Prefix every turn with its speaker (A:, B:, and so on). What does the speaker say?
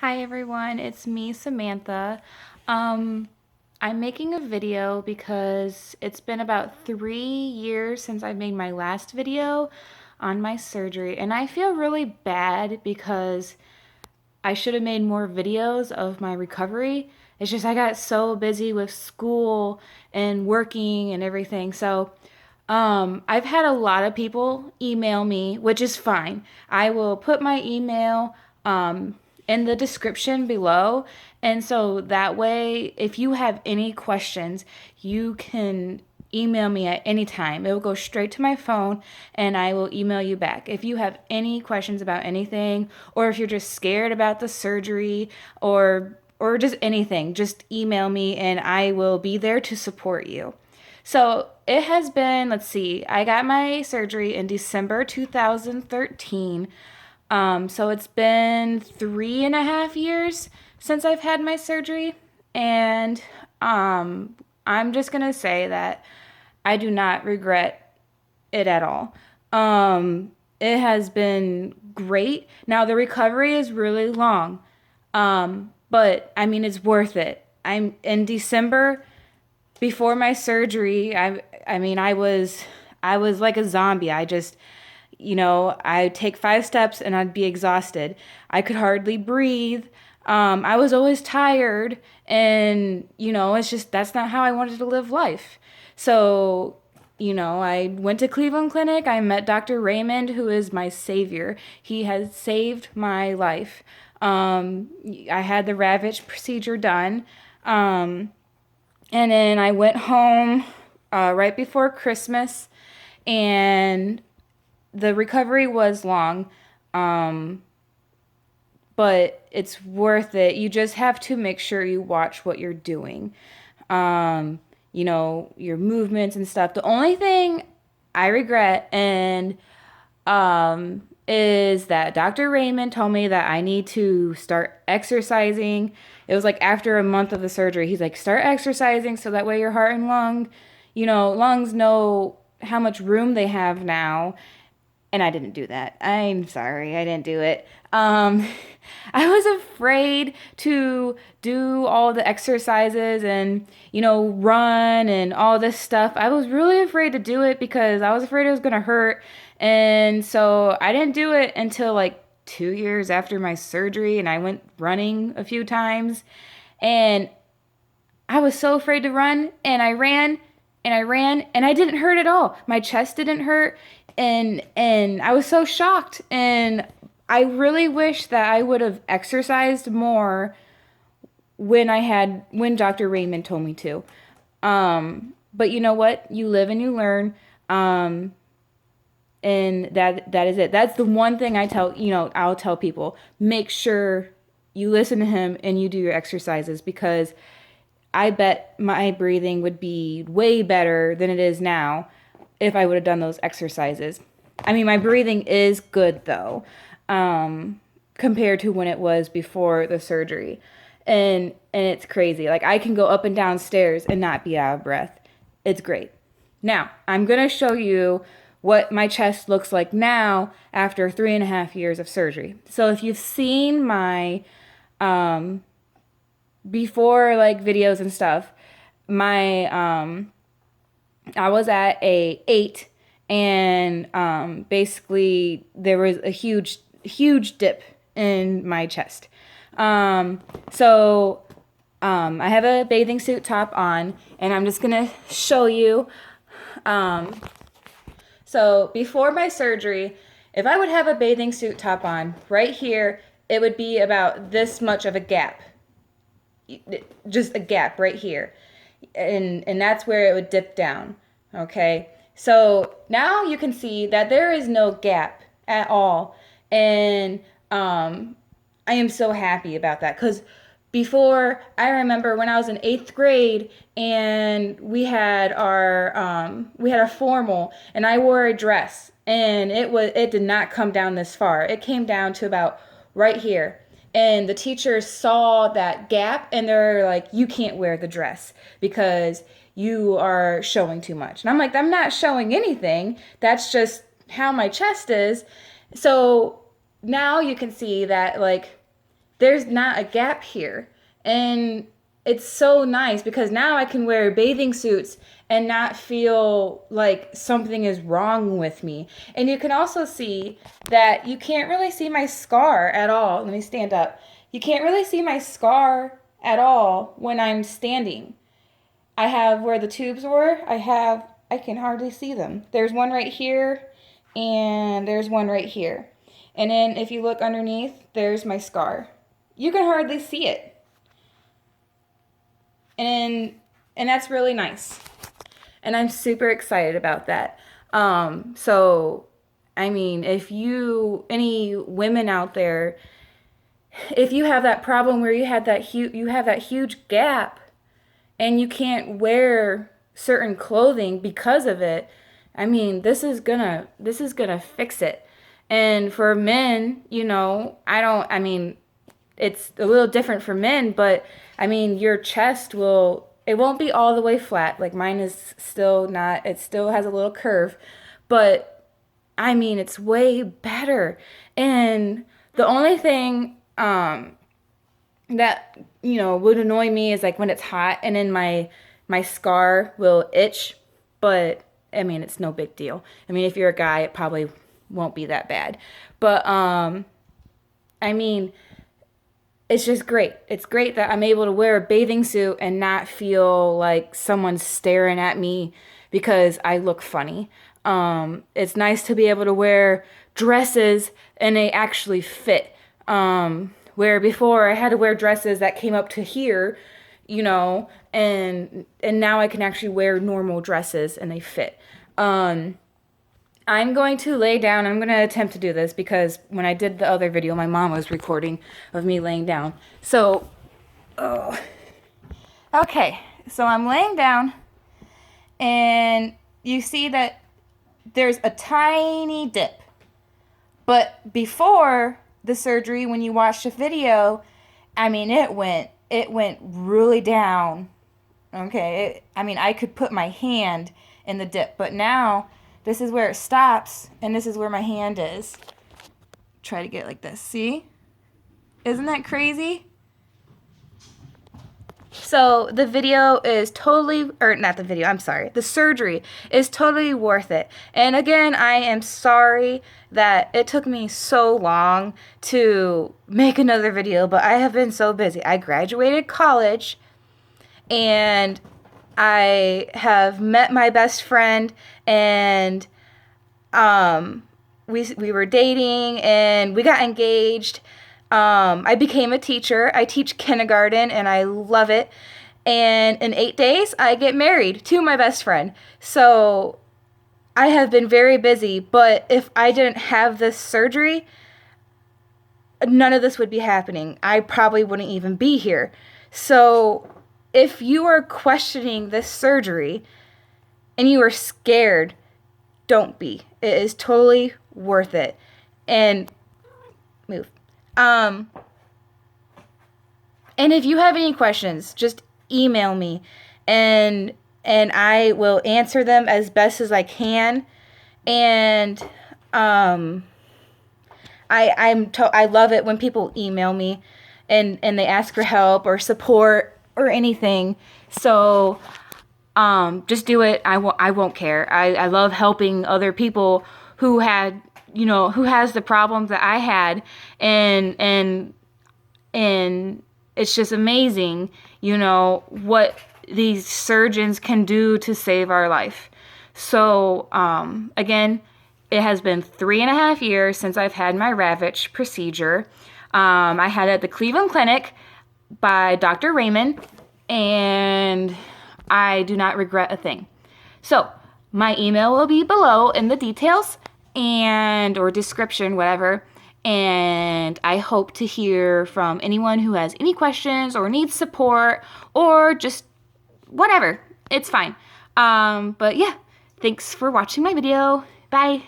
A: Hi everyone, it's me, Samantha. Um, I'm making a video because it's been about 3 years since I made my last video on my surgery, and I feel really bad because I should have made more videos of my recovery. It's just I got so busy with school and working and everything. I've had a lot of people email me, which is fine. I will put my email in the description below. And so that way, if you have any questions, you can email me at any time. It will go straight to my phone and I will email you back. If you have any questions about anything, or if you're just scared about the surgery or just anything, just email me and I will be there to support you. So it has been, let's see, I got my surgery in December 2013. So it's been 3.5 years since I've had my surgery. And I'm just going to say that I do not regret it at all. It has been great. Now, the recovery is really long, but I mean, it's worth it. I'm in December before my surgery. I mean, I was like a zombie. I'd take 5 steps and I'd be exhausted. I could hardly breathe. I was always tired, and it's just that's not how I wanted to live life. So, I went to Cleveland Clinic. I met Dr. Raymond, who is my savior. He has saved my life. I had the Ravitch procedure done. And then I went home right before Christmas, and the recovery was long, but it's worth it. You just have to make sure you watch what you're doing, your movements and stuff. The only thing I regret is that Dr. Raymond told me that I need to start exercising. It was like after a month of the surgery, he's like, start exercising so that way your heart and lungs know how much room they have now. And I didn't do that. I'm sorry, I didn't do it. I was afraid to do all the exercises and, run and all this stuff. I was really afraid to do it because I was afraid it was going to hurt. And so I didn't do it until like 2 years after my surgery, and I went running a few times. And I was so afraid to run, and I ran and I ran and I didn't hurt at all. My chest didn't hurt, and I was so shocked, and I really wish that I would have exercised more when Dr. Raymond told me to. But you know what? You live and you learn. And that is it. That's the one thing I'll tell people. Make sure you listen to him and you do your exercises, because I bet my breathing would be way better than it is now if I would have done those exercises. I mean, my breathing is good though, compared to when it was before the surgery. And it's crazy. Like, I can go up and down stairs and not be out of breath. It's great. Now, I'm going to show you what my chest looks like now after 3.5 years of surgery. So if you've seen my before, like, videos and stuff, my I was at a 8, and basically there was a huge dip in my chest. I have a bathing suit top on, and I'm just gonna show you. So before my surgery, if I would have a bathing suit top on right here, it would be about this much of a gap, just a gap right here, and that's where it would dip down. Okay, so now you can see that there is no gap at all, and I am so happy about that, because before, I remember when I was in 8th grade, and we had a formal, and I wore a dress, and it did not come down this far. It came down to about right here. And the teachers saw that gap, and they're like, you can't wear the dress because you are showing too much. And I'm like, I'm not showing anything. That's just how my chest is. So now you can see that, like, there's not a gap here. And it's so nice because now I can wear bathing suits and not feel like something is wrong with me. And you can also see that you can't really see my scar at all. Let me stand up. You can't really see my scar at all when I'm standing. I have where the tubes were, I can hardly see them. There's one right here and there's one right here. And then if you look underneath, there's my scar. You can hardly see it. And that's really nice. And I'm super excited about that. So I mean, if any women out there, if you have that problem where you have that huge gap and you can't wear certain clothing because of it, I mean, this is gonna fix it. And for men, I mean, it's a little different for men, but I mean, your chest it won't be all the way flat. Like mine is still not, it still has a little curve, but I mean, it's way better. And the only thing that would annoy me is like when it's hot and then my scar will itch, but I mean, it's no big deal. I mean, if you're a guy, it probably won't be that bad. But I mean, it's just great. It's great that I'm able to wear a bathing suit and not feel like someone's staring at me because I look funny. It's nice to be able to wear dresses and they actually fit. Where before I had to wear dresses that came up to here, and now I can actually wear normal dresses and they fit. I'm going to lay down. I'm going to attempt to do this because when I did the other video, my mom was recording of me laying down. So, okay. So I'm laying down and you see that there's a tiny dip. But before the surgery, when you watched the video, I mean, it went really down. Okay. I mean, I could put my hand in the dip, but now this is where it stops, and this is where my hand is. Try to get it like this. See? Isn't that crazy? So the video is totally, or not the video, I'm sorry. The surgery is totally worth it. And again, I am sorry that it took me so long to make another video, but I have been so busy. I graduated college, and I have met my best friend, and we were dating, and we got engaged. I became a teacher. I teach kindergarten, and I love it. And in 8 days, I get married to my best friend. So I have been very busy, but if I didn't have this surgery, none of this would be happening. I probably wouldn't even be here. So if you are questioning this surgery and you are scared, don't be. It is totally worth it. And move. And if you have any questions, just email me and I will answer them as best as I can. And I love it when people email me and they ask for help or support or anything. So just do it. I won't care. I love helping other people who had, who has the problems that I had, and it's just amazing, what these surgeons can do to save our life. So again, it has been 3.5 years since I've had my Ravitch procedure. I had it at the Cleveland Clinic by Dr. Raymond, and I do not regret a thing. So my email will be below in the details or description, whatever. And I hope to hear from anyone who has any questions or needs support or just whatever. It's fine. But yeah, thanks for watching my video. Bye.